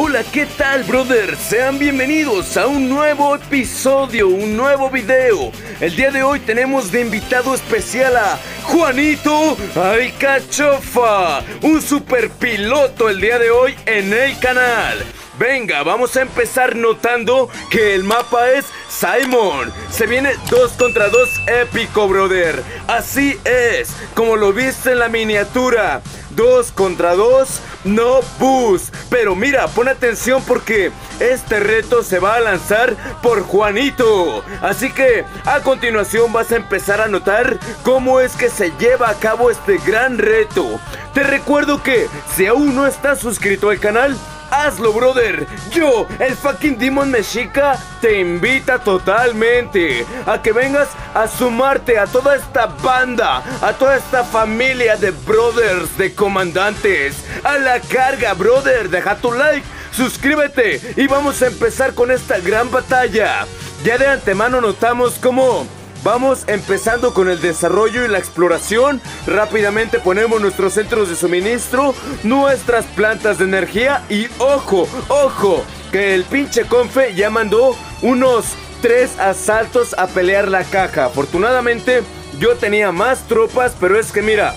Hola, ¿qué tal, brother? Sean bienvenidos a un nuevo episodio, un nuevo video. El día de hoy tenemos de invitado especial a Juanito Alcachofa, un super piloto el día de hoy en el canal. Venga, vamos a empezar notando que el mapa es Simon. Se viene 2 contra 2 épico, brother. Así es, como lo viste en la miniatura. 2 contra 2, no boost. Pero mira, pon atención porque este reto se va a lanzar por Juanito. Así que a continuación vas a empezar a notar cómo es que se lleva a cabo este gran reto. Te recuerdo que si aún no estás suscrito al canal, hazlo, brother. Yo, el fucking Demon Mexica, te invita totalmente a que vengas a sumarte a toda esta banda, a toda esta familia de brothers, de comandantes. A la carga, brother. Deja tu like, suscríbete y vamos a empezar con esta gran batalla. Ya de antemano notamos cómo vamos empezando con el desarrollo y la exploración. Rápidamente ponemos nuestros centros de suministro, nuestras plantas de energía y ojo, ojo, que el pinche Confe ya mandó unos 3 asaltos a pelear la caja. Afortunadamente yo tenía más tropas, pero es que mira,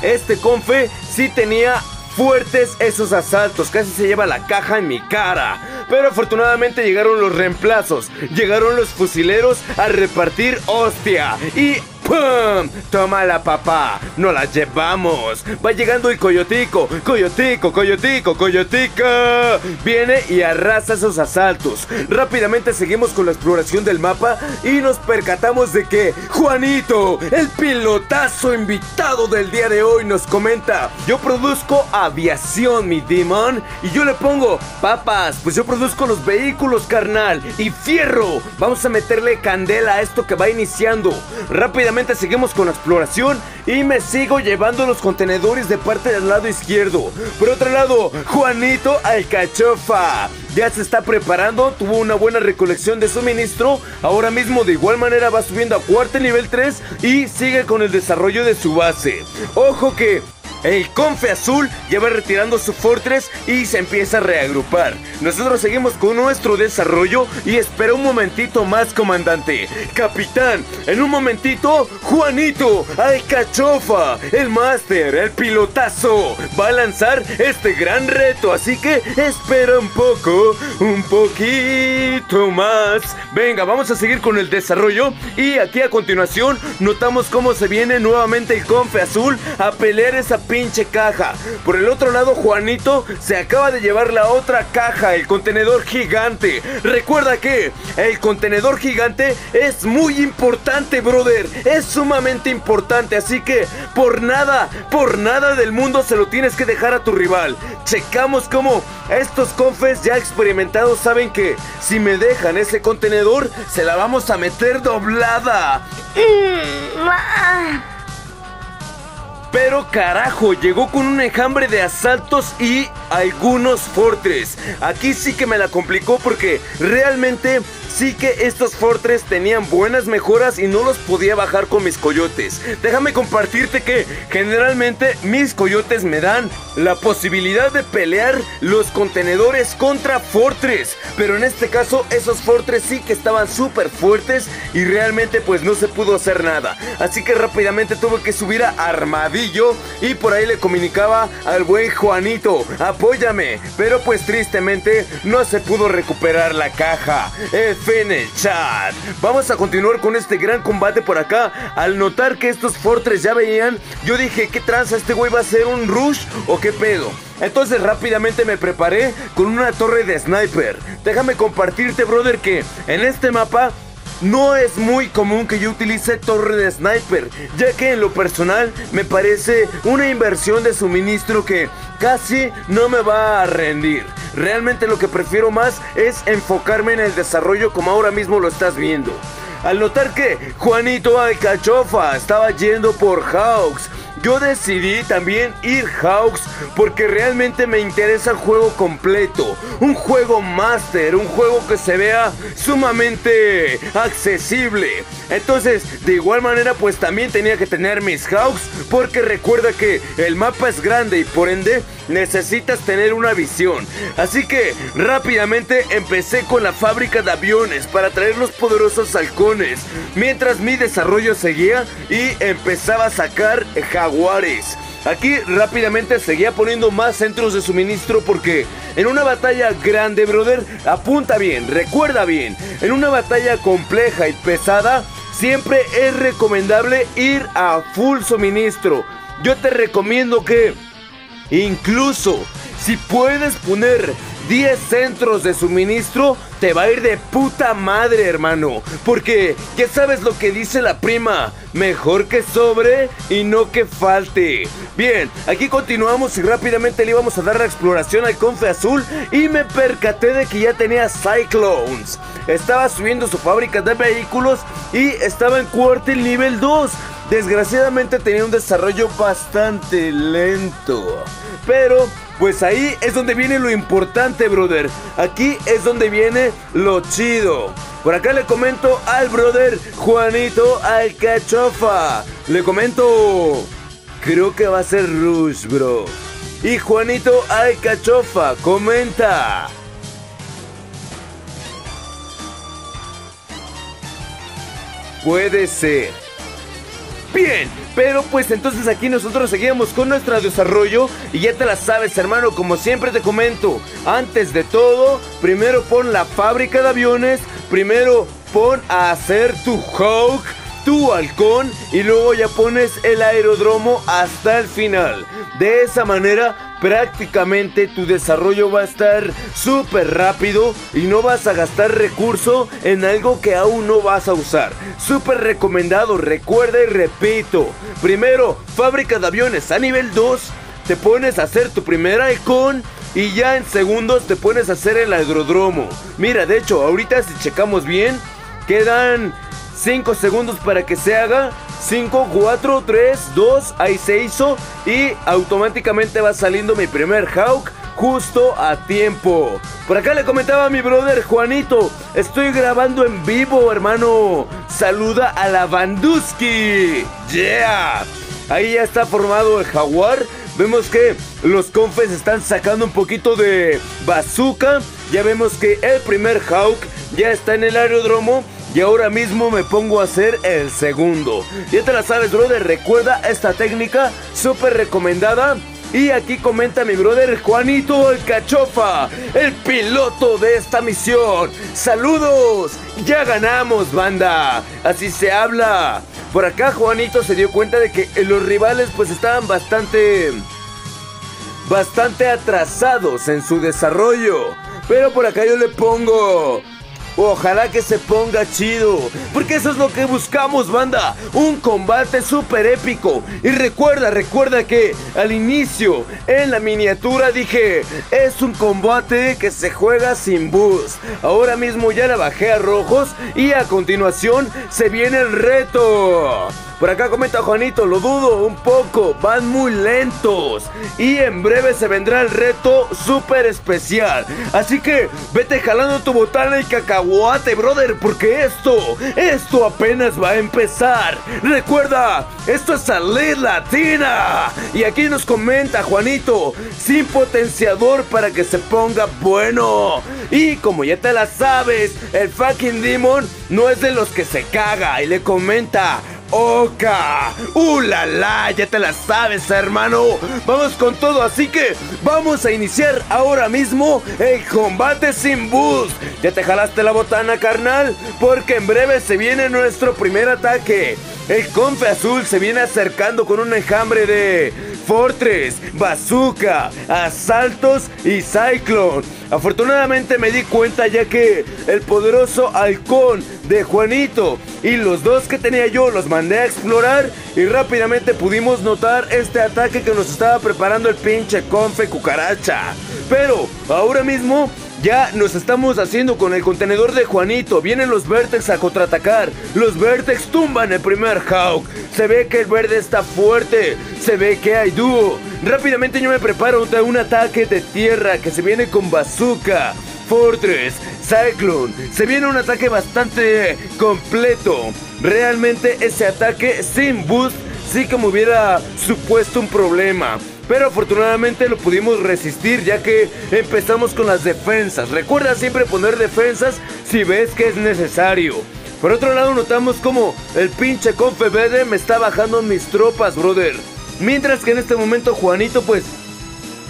este Confe sí tenía fuertes esos asaltos, casi se lleva la caja en mi cara. Pero afortunadamente llegaron los reemplazos, llegaron los fusileros a repartir hostia y ¡pum! Tómala, papá, nos la llevamos. Va llegando el Coyotico, Coyotico, Coyotico, Coyotica. Viene y arrasa esos asaltos. Rápidamente seguimos con la exploración del mapa y nos percatamos de que Juanito, el pilotazo invitado del día de hoy, nos comenta: yo produzco aviación, mi demon. Y yo le pongo: papas, pues yo produzco los vehículos, carnal. Y fierro, vamos a meterle candela a esto que va iniciando. Rápidamente seguimos con la exploración y me sigo llevando los contenedores de parte del lado izquierdo. Por otro lado, Juanito Alcachofa ya se está preparando, tuvo una buena recolección de suministro. Ahora mismo de igual manera va subiendo a cuarto nivel 3 y sigue con el desarrollo de su base. Ojo que el Confe Azul ya va retirando su Fortress y se empieza a reagrupar. Nosotros seguimos con nuestro desarrollo y espera un momentito más, comandante. Capitán, en un momentito, Juanito Alcachofa, el máster, el pilotazo, va a lanzar este gran reto. Así que espera un poco, un poquito más. Venga, vamos a seguir con el desarrollo. Y aquí a continuación notamos cómo se viene nuevamente el Confe Azul a pelear esa pinche caja. Por el otro lado, Juanito se acaba de llevar la otra caja, el contenedor gigante. Recuerda que el contenedor gigante es muy importante, brother. Es sumamente importante, así que por nada del mundo se lo tienes que dejar a tu rival. Checamos cómo estos confes ya experimentados saben que si me dejan ese contenedor, se la vamos a meter doblada. Pero carajo, llegó con un enjambre de asaltos y algunos Fortress. Aquí sí que me la complicó porque realmente sí que estos Fortress tenían buenas mejoras y no los podía bajar con mis coyotes. Déjame compartirte que generalmente mis coyotes me dan la posibilidad de pelear los contenedores contra Fortress. Pero en este caso esos Fortress sí que estaban súper fuertes y realmente pues no se pudo hacer nada. Así que rápidamente tuve que subir a Armadillo y por ahí le comunicaba al buen Juanito: apóyame. Pero pues tristemente no se pudo recuperar la caja. F en el chat. Vamos a continuar con este gran combate por acá. Al notar que estos Fortress ya veían, yo dije: ¿qué tranza? ¿Este güey va a hacer un rush o qué pedo? Entonces rápidamente me preparé con una torre de sniper. Déjame compartirte, brother, que en este mapa no es muy común que yo utilice torre de sniper, ya que en lo personal me parece una inversión de suministro que casi no me va a rendir. Realmente lo que prefiero más es enfocarme en el desarrollo, como ahora mismo lo estás viendo. Al notar que Juanito Alcachofa estaba yendo por Hawks, yo decidí también ir Hawks porque realmente me interesa el juego completo. Un juego master, un juego que se vea sumamente accesible. Entonces, de igual manera, pues también tenía que tener mis Hawks, porque recuerda que el mapa es grande y por ende necesitas tener una visión. Así que rápidamente empecé con la fábrica de aviones para traer los poderosos halcones, mientras mi desarrollo seguía y empezaba a sacar jaguares. Aquí rápidamente seguía poniendo más centros de suministro porque en una batalla grande, brother, apunta bien, recuerda bien, en una batalla compleja y pesada siempre es recomendable ir a full suministro. Yo te recomiendo que incluso si puedes poner 10 centros de suministro, te va a ir de puta madre, hermano. Porque ya sabes lo que dice la prima: mejor que sobre y no que falte. Bien, aquí continuamos y rápidamente le íbamos a dar la exploración al Confe Azul y me percaté de que ya tenía Cyclones. Estaba subiendo su fábrica de vehículos y estaba en cuartel nivel 2. Desgraciadamente tenía un desarrollo bastante lento, pero pues ahí es donde viene lo importante, brother. Aquí es donde viene lo chido. Por acá le comento al brother Juanito Alcachofa. Le comento, creo que va a ser Rush, bro. Y Juanito Alcachofa comenta: puede ser. Bien, pero pues entonces aquí nosotros seguimos con nuestro desarrollo y ya te la sabes, hermano, como siempre te comento, antes de todo, primero pon la fábrica de aviones, primero pon a hacer tu Hawk, tu halcón y luego ya pones el aeródromo hasta el final. De esa manera prácticamente tu desarrollo va a estar súper rápido y no vas a gastar recurso en algo que aún no vas a usar. Súper recomendado, recuerda y repito. Primero, fábrica de aviones a nivel 2, te pones a hacer tu primer halcón y ya en segundos te pones a hacer el aeródromo. Mira, de hecho, ahorita si checamos bien, quedan 5 segundos para que se haga. 5, 4, 3, 2, ahí se hizo y automáticamente va saliendo mi primer Hawk justo a tiempo. Por acá le comentaba a mi brother Juanito: estoy grabando en vivo, hermano. Saluda a la Banduski. Yeah. Ahí ya está formado el jaguar. Vemos que los confes están sacando un poquito de bazooka. Ya vemos que el primer Hawk ya está en el aeródromo. Y ahora mismo me pongo a hacer el segundo. Ya te la sabes, brother. Recuerda esta técnica, súper recomendada. Y aquí comenta mi brother Juanito Alcachofa, el piloto de esta misión. ¡Saludos! ¡Ya ganamos, banda! Así se habla. Por acá Juanito se dio cuenta de que los rivales pues estaban bastante atrasados en su desarrollo. Pero por acá yo le pongo: ojalá que se ponga chido, porque eso es lo que buscamos, banda. Un combate súper épico. Y recuerda que al inicio en la miniatura dije: es un combate que se juega sin boost. Ahora mismo ya la bajé a rojos y a continuación se viene el reto. Por acá comenta Juanito: lo dudo un poco, van muy lentos. Y en breve se vendrá el reto súper especial. Así que vete jalando tu botana y cacahuate, brother, porque esto apenas va a empezar. Recuerda, esto es Salud Latina. Y aquí nos comenta Juanito: sin potenciador para que se ponga bueno. Y como ya te la sabes, el fucking Demon no es de los que se caga. Y le comenta: Oka, la la, ya te la sabes, hermano. Vamos con todo, así que vamos a iniciar ahora mismo el combate sin boost. ¿Ya te jalaste la botana, carnal? Porque en breve se viene nuestro primer ataque. El Confe Azul se viene acercando con un enjambre de Fortress, Bazooka, Asaltos y Cyclone. Afortunadamente me di cuenta ya que el poderoso halcón de Juanito y los dos que tenía yo los mandé a explorar y rápidamente pudimos notar este ataque que nos estaba preparando el pinche Confe Cucaracha. Pero ahora mismo ya nos estamos haciendo con el contenedor de Juanito. Vienen los Vertex a contraatacar. Los Vertex tumban el primer Hawk. Se ve que el verde está fuerte. Se ve que hay dúo. Rápidamente yo me preparo de un ataque de tierra que se viene con bazooka, Fortress, Cyclone. Se viene un ataque bastante completo. Realmente ese ataque sin boost sí que me hubiera supuesto un problema, pero afortunadamente lo pudimos resistir, ya que empezamos con las defensas. Recuerda siempre poner defensas si ves que es necesario. Por otro lado, notamos como el pinche Confe Verde me está bajando mis tropas, brother. Mientras que en este momento Juanito pues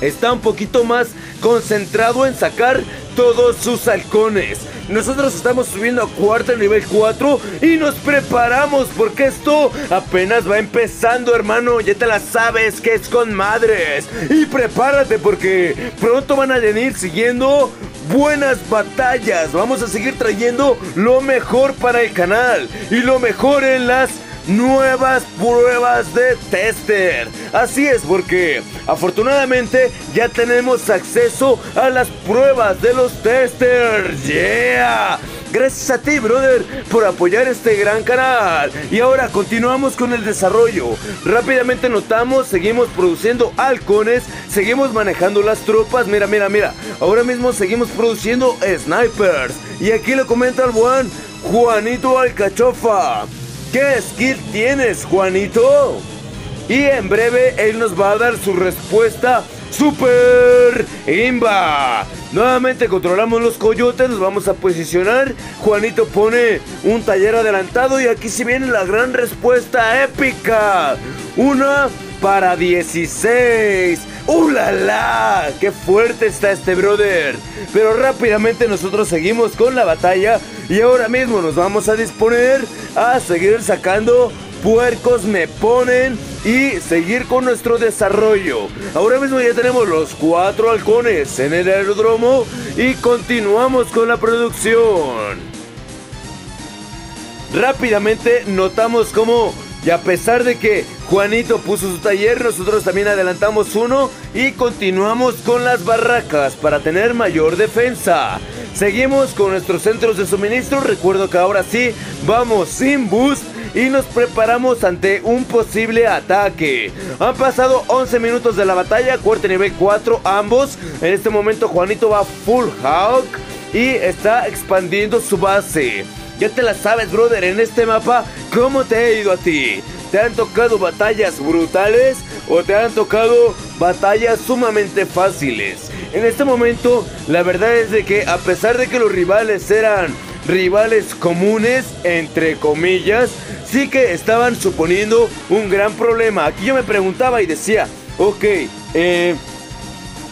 está un poquito más concentrado en sacar todos sus halcones. Nosotros estamos subiendo a cuarta, nivel 4, y nos preparamos porque esto apenas va empezando, hermano. Ya te la sabes que es con madres. Y prepárate porque pronto van a venir siguiendo buenas batallas. Vamos a seguir trayendo lo mejor para el canal y lo mejor en las nuevas pruebas de tester. Así es, porque afortunadamente ya tenemos acceso a las pruebas de los testers. ¡Yeah! Gracias a ti, brother, por apoyar este gran canal. Y ahora continuamos con el desarrollo. Rápidamente notamos, seguimos produciendo halcones, seguimos manejando las tropas. Mira, mira, mira. Ahora mismo seguimos produciendo snipers. Y aquí le comenta al buen Juanito Alcachofa: ¿qué skill tienes, Juanito? Y en breve él nos va a dar su respuesta super imba. Nuevamente controlamos los coyotes, nos vamos a posicionar. Juanito pone un taller adelantado y aquí se viene la gran respuesta épica. Una para 16. ¡Ulala! ¡Qué fuerte está este brother! Pero rápidamente nosotros seguimos con la batalla y ahora mismo nos vamos a disponer a seguir sacando puercos me ponen y seguir con nuestro desarrollo. Ahora mismo ya tenemos los 4 halcones en el aeródromo y continuamos con la producción. Rápidamente notamos cómo, y a pesar de que Juanito puso su taller, nosotros también adelantamos uno y continuamos con las barracas para tener mayor defensa. Seguimos con nuestros centros de suministro. Recuerdo que ahora sí vamos sin boost y nos preparamos ante un posible ataque. Han pasado 11 minutos de la batalla, cuarto nivel 4 ambos. En este momento Juanito va full hawk y está expandiendo su base. Ya te la sabes, brother, en este mapa, ¿cómo te ha ido a ti? ¿Te han tocado batallas brutales o te han tocado batallas sumamente fáciles? En este momento, la verdad es de que a pesar de que los rivales eran rivales comunes, entre comillas, sí que estaban suponiendo un gran problema. Aquí yo me preguntaba y decía, ok,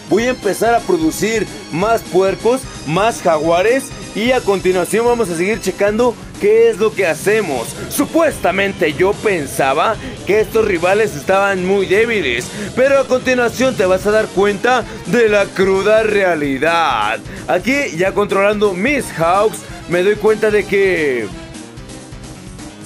voy a empezar a producir más puercos, más jaguares, y a continuación vamos a seguir checando qué es lo que hacemos. Supuestamente yo pensaba que estos rivales estaban muy débiles, pero a continuación te vas a dar cuenta de la cruda realidad. Aquí, ya controlando mis hawks, me doy cuenta de que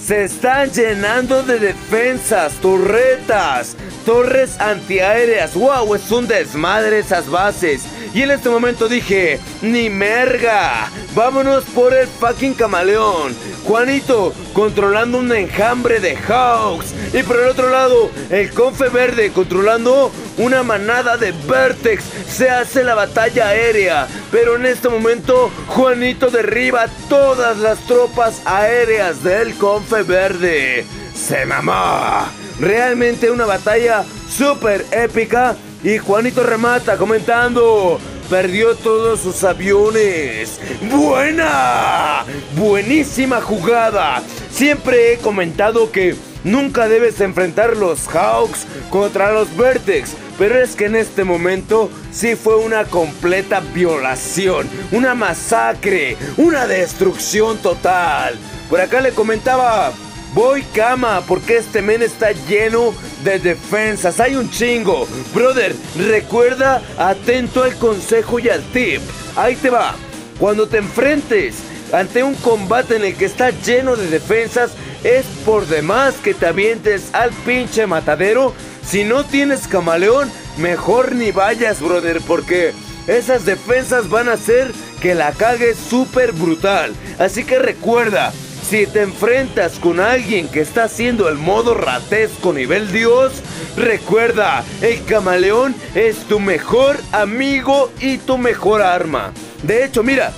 se están llenando de defensas, torretas, torres antiaéreas. ¡Wow! Es un desmadre esas bases. Y en este momento dije, ni merga, vámonos por el fucking camaleón. Juanito controlando un enjambre de hawks. Y por el otro lado, el Confe Verde controlando una manada de Vertex. Se hace la batalla aérea. Pero en este momento, Juanito derriba todas las tropas aéreas del Confe Verde. ¡Se mamó! Realmente una batalla súper épica. Y Juanito remata comentando: perdió todos sus aviones. ¡Buena! ¡Buenísima jugada! Siempre he comentado que nunca debes enfrentar los Hawks contra los Vertex, pero es que en este momento sí fue una completa violación, una masacre, una destrucción total. Por acá le comentaba: voy cama, porque este men está lleno de defensas. Hay un chingo. Brother, recuerda, atento al consejo y al tip. Ahí te va. Cuando te enfrentes ante un combate en el que está lleno de defensas, es por demás que te avientes al pinche matadero. Si no tienes camaleón, mejor ni vayas, brother, porque esas defensas van a hacer que la cagues súper brutal. Así que recuerda, si te enfrentas con alguien que está haciendo el modo ratesco nivel Dios, recuerda, el camaleón es tu mejor amigo y tu mejor arma. De hecho, mira,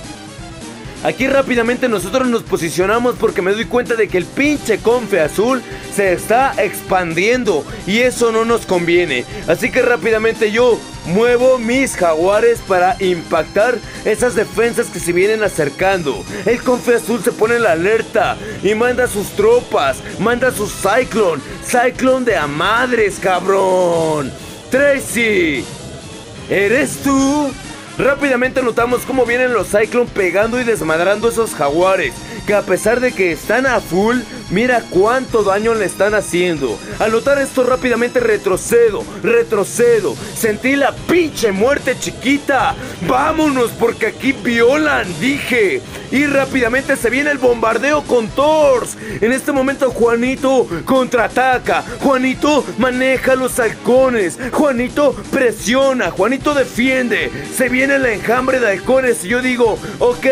aquí rápidamente nosotros nos posicionamos porque me doy cuenta de que el pinche Confe Azul se está expandiendo y eso no nos conviene. Así que rápidamente yo muevo mis jaguares para impactar esas defensas que se vienen acercando. El Confe Azul se pone en la alerta y manda sus tropas, manda sus Cyclone de a madres, cabrón. Tracy, ¿eres tú? Rápidamente notamos cómo vienen los Cyclone pegando y desmadrando esos jaguares, que a pesar de que están a full, mira cuánto daño le están haciendo. Al notar esto rápidamente retrocedo, sentí la pinche muerte chiquita. Vámonos porque aquí violan, dije. Y rápidamente se viene el bombardeo con Thors. En este momento Juanito contraataca, Juanito maneja los halcones, Juanito presiona, Juanito defiende. Se viene el enjambre de halcones y yo digo, ok,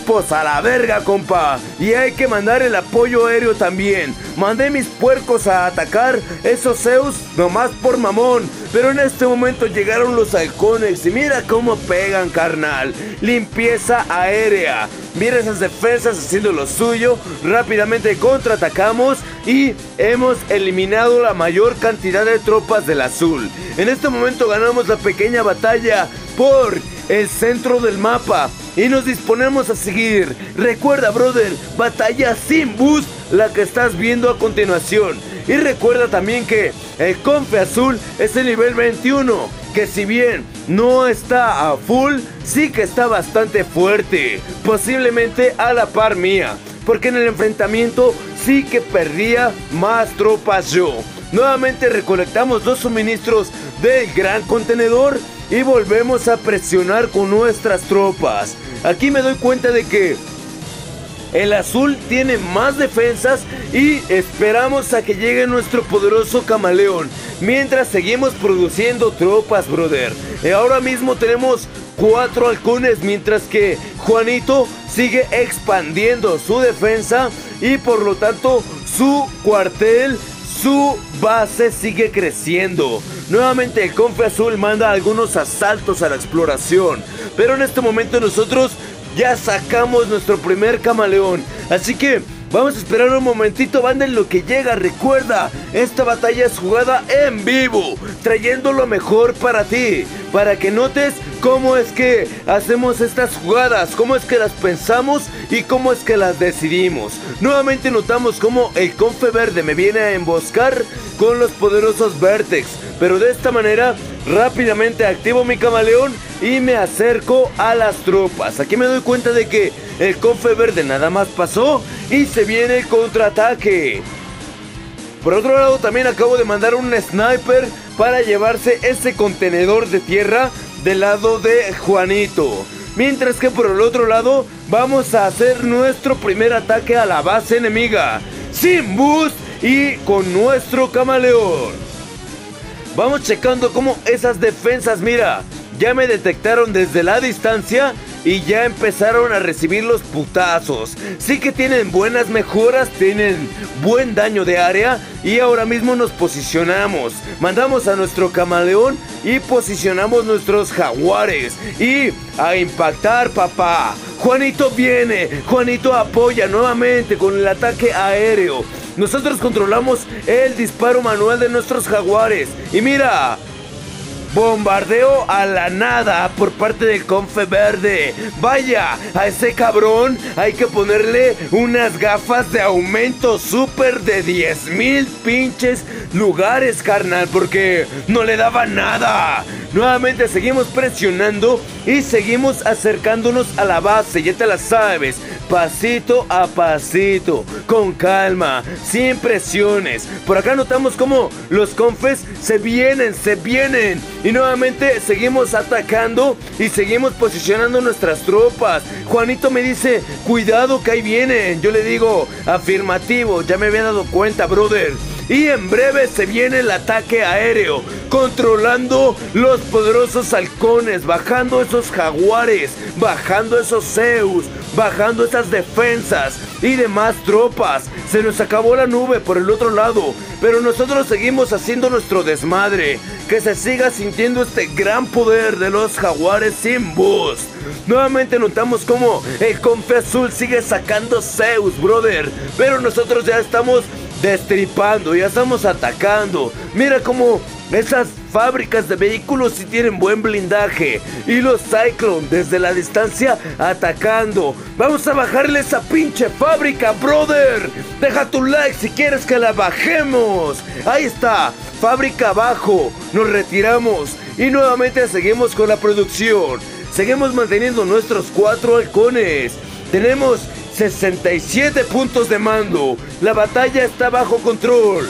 pues a la verga, compa. Y hay que mandar el apoyo aéreo también. Mandé mis puercos a atacar esos Zeus nomás por mamón. Pero en este momento llegaron los halcones y mira cómo pegan, carnal. Limpieza aérea. Mira esas defensas haciendo lo suyo. Rápidamente contraatacamos y hemos eliminado la mayor cantidad de tropas del azul. En este momento ganamos la pequeña batalla por el centro del mapa y nos disponemos a seguir. Recuerda, brother, batalla sin boost, la que estás viendo a continuación. Y recuerda también que el Confe Azul es el nivel 21, que si bien no está a full, sí que está bastante fuerte, posiblemente a la par mía, porque en el enfrentamiento sí que perdía más tropas yo. Nuevamente recolectamos los suministros del gran contenedor y volvemos a presionar con nuestras tropas. Aquí me doy cuenta de que el azul tiene más defensas y esperamos a que llegue nuestro poderoso camaleón mientras seguimos produciendo tropas, brother. Ahora mismo tenemos 4 halcones, mientras que Juanito sigue expandiendo su defensa y por lo tanto su cuartel, su base sigue creciendo. Nuevamente el Confe Azul manda algunos asaltos a la exploración, pero en este momento nosotros ya sacamos nuestro primer camaleón. Así que vamos a esperar un momentito, banda, en lo que llega. Recuerda, esta batalla es jugada en vivo, trayendo lo mejor para ti, para que notes cómo es que hacemos estas jugadas, cómo es que las pensamos y cómo es que las decidimos. Nuevamente notamos cómo el Confe Verde me viene a emboscar con los poderosos Vertex, pero de esta manera rápidamente activo mi camaleón y me acerco a las tropas. Aquí me doy cuenta de que el Confe Verde nada más pasó y se viene el contraataque. Por otro lado también acabo de mandar un sniper para llevarse ese contenedor de tierra del lado de Juanito. Mientras que por el otro lado vamos a hacer nuestro primer ataque a la base enemiga, sin boost y con nuestro camaleón. Vamos checando cómo esas defensas, mira, ya me detectaron desde la distancia y ya empezaron a recibir los putazos. Sí que tienen buenas mejoras, tienen buen daño de área y ahora mismo nos posicionamos. Mandamos a nuestro camaleón y posicionamos nuestros jaguares y a impactar, papá. Juanito viene, Juanito apoya nuevamente con el ataque aéreo. Nosotros controlamos el disparo manual de nuestros jaguares y mira, bombardeo a la nada por parte del Confe Verde. Vaya, a ese cabrón hay que ponerle unas gafas de aumento super de 10,000 pinches lugares, carnal, porque no le daba nada. Nuevamente seguimos presionando y seguimos acercándonos a la base, ya te la sabes, pasito a pasito, con calma, sin presiones. Por acá notamos como los confes se vienen y nuevamente seguimos atacando y seguimos posicionando nuestras tropas. Juanito me dice, cuidado que ahí vienen. Yo le digo, afirmativo, ya me había dado cuenta, brother. Y en breve se viene el ataque aéreo, controlando los poderosos halcones, bajando esos jaguares, bajando esos Zeus, bajando esas defensas y demás tropas. Se nos acabó la nube por el otro lado, pero nosotros seguimos haciendo nuestro desmadre. Que se siga sintiendo este gran poder de los jaguares sin boost. Nuevamente notamos como el Confe Azul sigue sacando Zeus, brother. Pero nosotros ya estamos destripando, ya estamos atacando. Mira cómo esas fábricas de vehículos sí tienen buen blindaje. Y los Cyclone desde la distancia atacando. Vamos a bajarle esa pinche fábrica, brother. Deja tu like si quieres que la bajemos. Ahí está, fábrica abajo. Nos retiramos y nuevamente seguimos con la producción. Seguimos manteniendo nuestros 4 halcones. Tenemos 67 puntos de mando. La batalla está bajo control.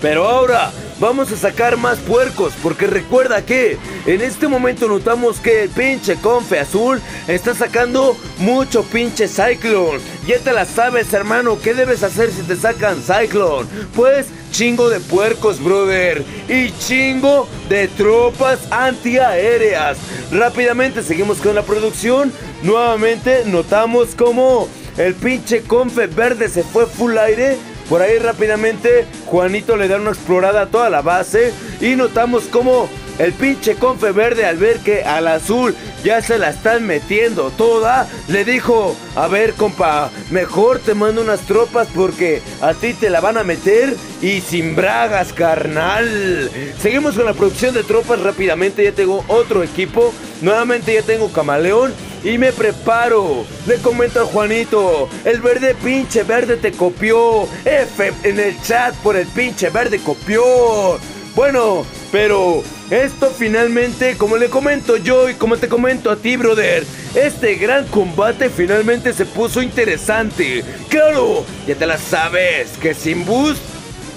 Pero ahora vamos a sacar más puercos, porque recuerda que en este momento notamos que el pinche Confe Azul está sacando mucho pinche Cyclone. Ya te la sabes, hermano, ¿qué debes hacer si te sacan Cyclone? Pues chingo de puercos, brother, y chingo de tropas antiaéreas. Rápidamente seguimos con la producción. Nuevamente notamos como el pinche Confe Verde se fue full aire. Por ahí rápidamente Juanito le da una explorada a toda la base y notamos como el pinche Confe Verde, al ver que al azul ya se la están metiendo toda, le dijo: a ver, compa, mejor te mando unas tropas porque a ti te la van a meter y sin bragas, carnal. Seguimos con la producción de tropas rápidamente. Ya tengo otro equipo. Nuevamente ya tengo camaleón y me preparo. Le comento a Juanito: el verde, pinche verde te copió. F en el chat por el pinche verde copió. Bueno, pero esto finalmente, como le comento yo y como te comento a ti, brother, este gran combate finalmente se puso interesante. Claro, ya te la sabes, que sin boost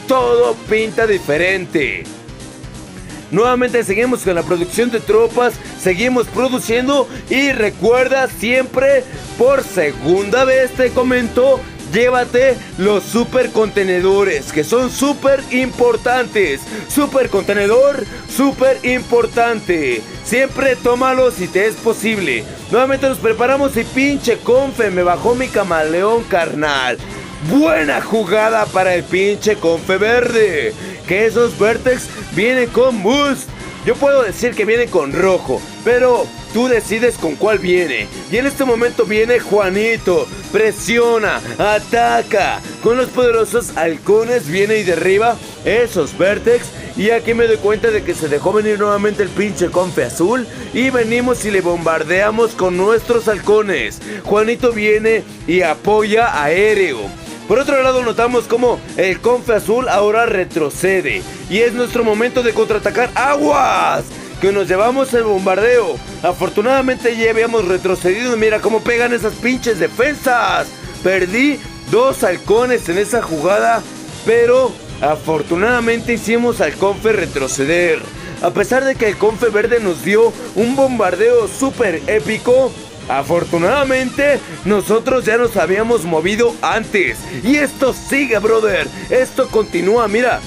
todo pinta diferente. Nuevamente seguimos con la producción de tropas, seguimos produciendo y recuerda siempre, por segunda vez te comento, llévate los super contenedores, que son súper importantes. Super contenedor, súper importante. Siempre tómalos si te es posible. Nuevamente nos preparamos y pinche Confe me bajó mi camaleón, carnal. Buena jugada para el pinche Confe Verde. Que esos Vertex vienen con boost. Yo puedo decir que viene con rojo, pero tú decides con cuál viene. Y en este momento viene Juanito. Presiona, ataca. Con los poderosos halcones viene y derriba esos Vertex. Y aquí me doy cuenta de que se dejó venir nuevamente el pinche Confe Azul. Y venimos y le bombardeamos con nuestros halcones. Juanito viene y apoya aéreo. Por otro lado notamos como el Confe Azul ahora retrocede. Y es nuestro momento de contraatacar. ¡Aguas! Que nos llevamos el bombardeo. Afortunadamente ya habíamos retrocedido. Mira cómo pegan esas pinches defensas. Perdí 2 halcones en esa jugada, pero afortunadamente hicimos al Confe retroceder. A pesar de que el Confe Verde nos dio un bombardeo súper épico, afortunadamente nosotros ya nos habíamos movido antes. Y esto sigue, brother. Esto continúa, mira.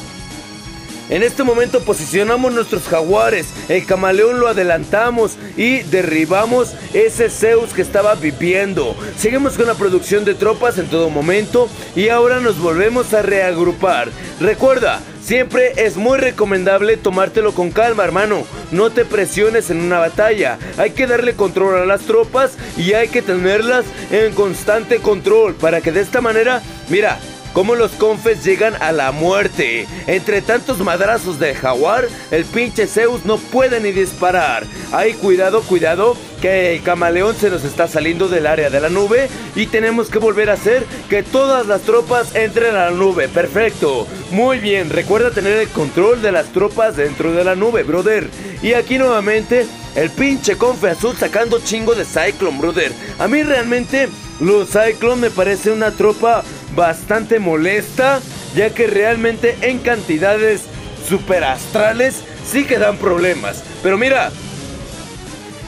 En este momento posicionamos nuestros jaguares. El camaleón lo adelantamos y derribamos ese Zeus que estaba viviendo. Seguimos con la producción de tropas en todo momento y ahora nos volvemos a reagrupar. Recuerda, siempre es muy recomendable tomártelo con calma, hermano. No te presiones en una batalla. Hay que darle control a las tropas y hay que tenerlas en constante control para que de esta manera, mira, como los confes llegan a la muerte. Entre tantos madrazos de jaguar, el pinche Zeus no puede ni disparar. Ay, cuidado, cuidado, que el camaleón se nos está saliendo del área de la nube y tenemos que volver a hacer que todas las tropas entren a la nube. Perfecto, muy bien, recuerda tener el control de las tropas dentro de la nube, brother. Y aquí nuevamente el pinche Confe Azul sacando chingo de Cyclone, brother. A mí realmente los Cyclone me parece una tropa bastante molesta, ya que realmente en cantidades super astrales sí que dan problemas. Pero mira,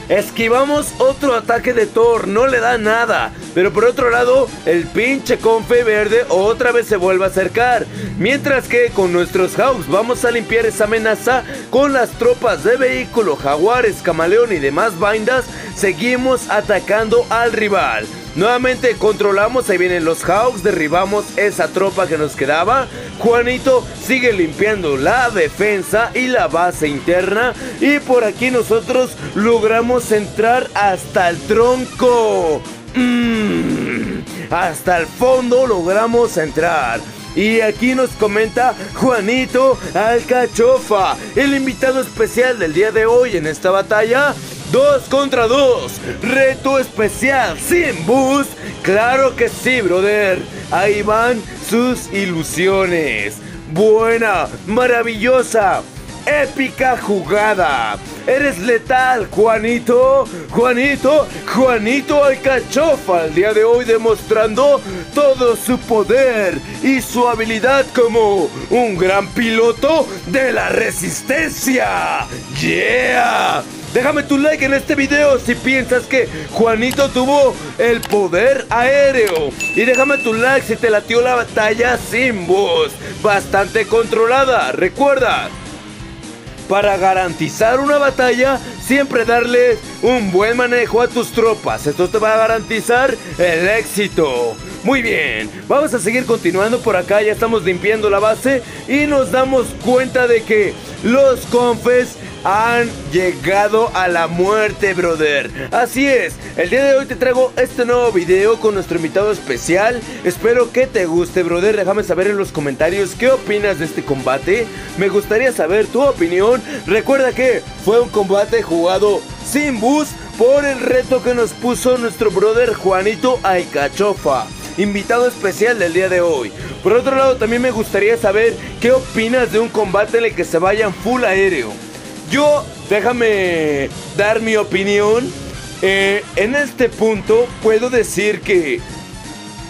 esquivamos otro ataque de Thor, no le da nada. Pero por otro lado, el pinche Confe Verde otra vez se vuelve a acercar. Mientras que con nuestros Hawks vamos a limpiar esa amenaza con las tropas de vehículo, jaguares, camaleón y demás bandas. Seguimos atacando al rival. Nuevamente controlamos, ahí vienen los Hawks, derribamos esa tropa que nos quedaba. Juanito sigue limpiando la defensa y la base interna. Y por aquí nosotros logramos entrar hasta el tronco. Hasta el fondo logramos entrar. Y aquí nos comenta Juanito Alcachofa, el invitado especial del día de hoy en esta batalla. 2 contra 2, reto especial sin boost. Claro que sí, brother. Ahí van sus ilusiones. Buena, maravillosa, épica jugada. Eres letal, Juanito. Juanito Alcachofa el día de hoy demostrando todo su poder y su habilidad como un gran piloto de la resistencia. ¡Yeah! Déjame tu like en este video si piensas que Juanito tuvo el poder aéreo. Y déjame tu like si te latió la batalla sin boost. Bastante controlada, recuerda. Para garantizar una batalla, siempre darle un buen manejo a tus tropas. Esto te va a garantizar el éxito. Muy bien, vamos a seguir continuando por acá. Ya estamos limpiando la base y nos damos cuenta de que los confes han llegado a la muerte, brother. Así es, el día de hoy te traigo este nuevo video con nuestro invitado especial. Espero que te guste, brother. Déjame saber en los comentarios qué opinas de este combate. Me gustaría saber tu opinión. Recuerda que fue un combate jugado sin boost por el reto que nos puso nuestro brother Juanito Alcachofa, invitado especial del día de hoy. Por otro lado, también me gustaría saber qué opinas de un combate en el que se vayan full aéreo. Yo, déjame dar mi opinión. En este punto puedo decir que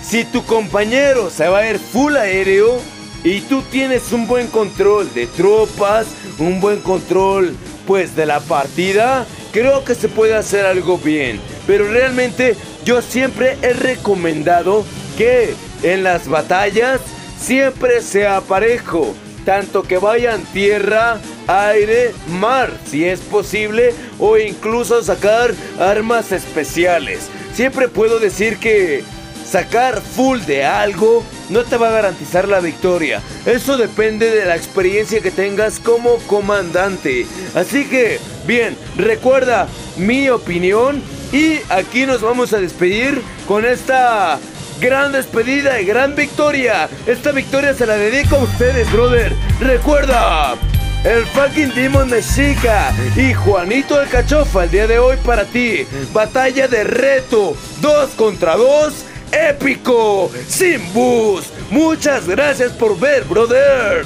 si tu compañero se va a ir full aéreo y tú tienes un buen control de tropas, un buen control pues de la partida, creo que se puede hacer algo bien. Pero realmente yo siempre he recomendado que en las batallas siempre sea parejo, tanto que vayan tierra, aire, mar, si es posible, o incluso sacar armas especiales. Siempre puedo decir que sacar full de algo no te va a garantizar la victoria. Eso depende de la experiencia que tengas como comandante. Así que, bien, recuerda mi opinión y aquí nos vamos a despedir con esta gran despedida y gran victoria. Esta victoria se la dedico a ustedes, brother. Recuerda, el fucking Demon Mexica y Juanito Alcachofa el día de hoy para ti. Batalla de reto 2 contra 2, épico, sin boost. Muchas gracias por ver, brother.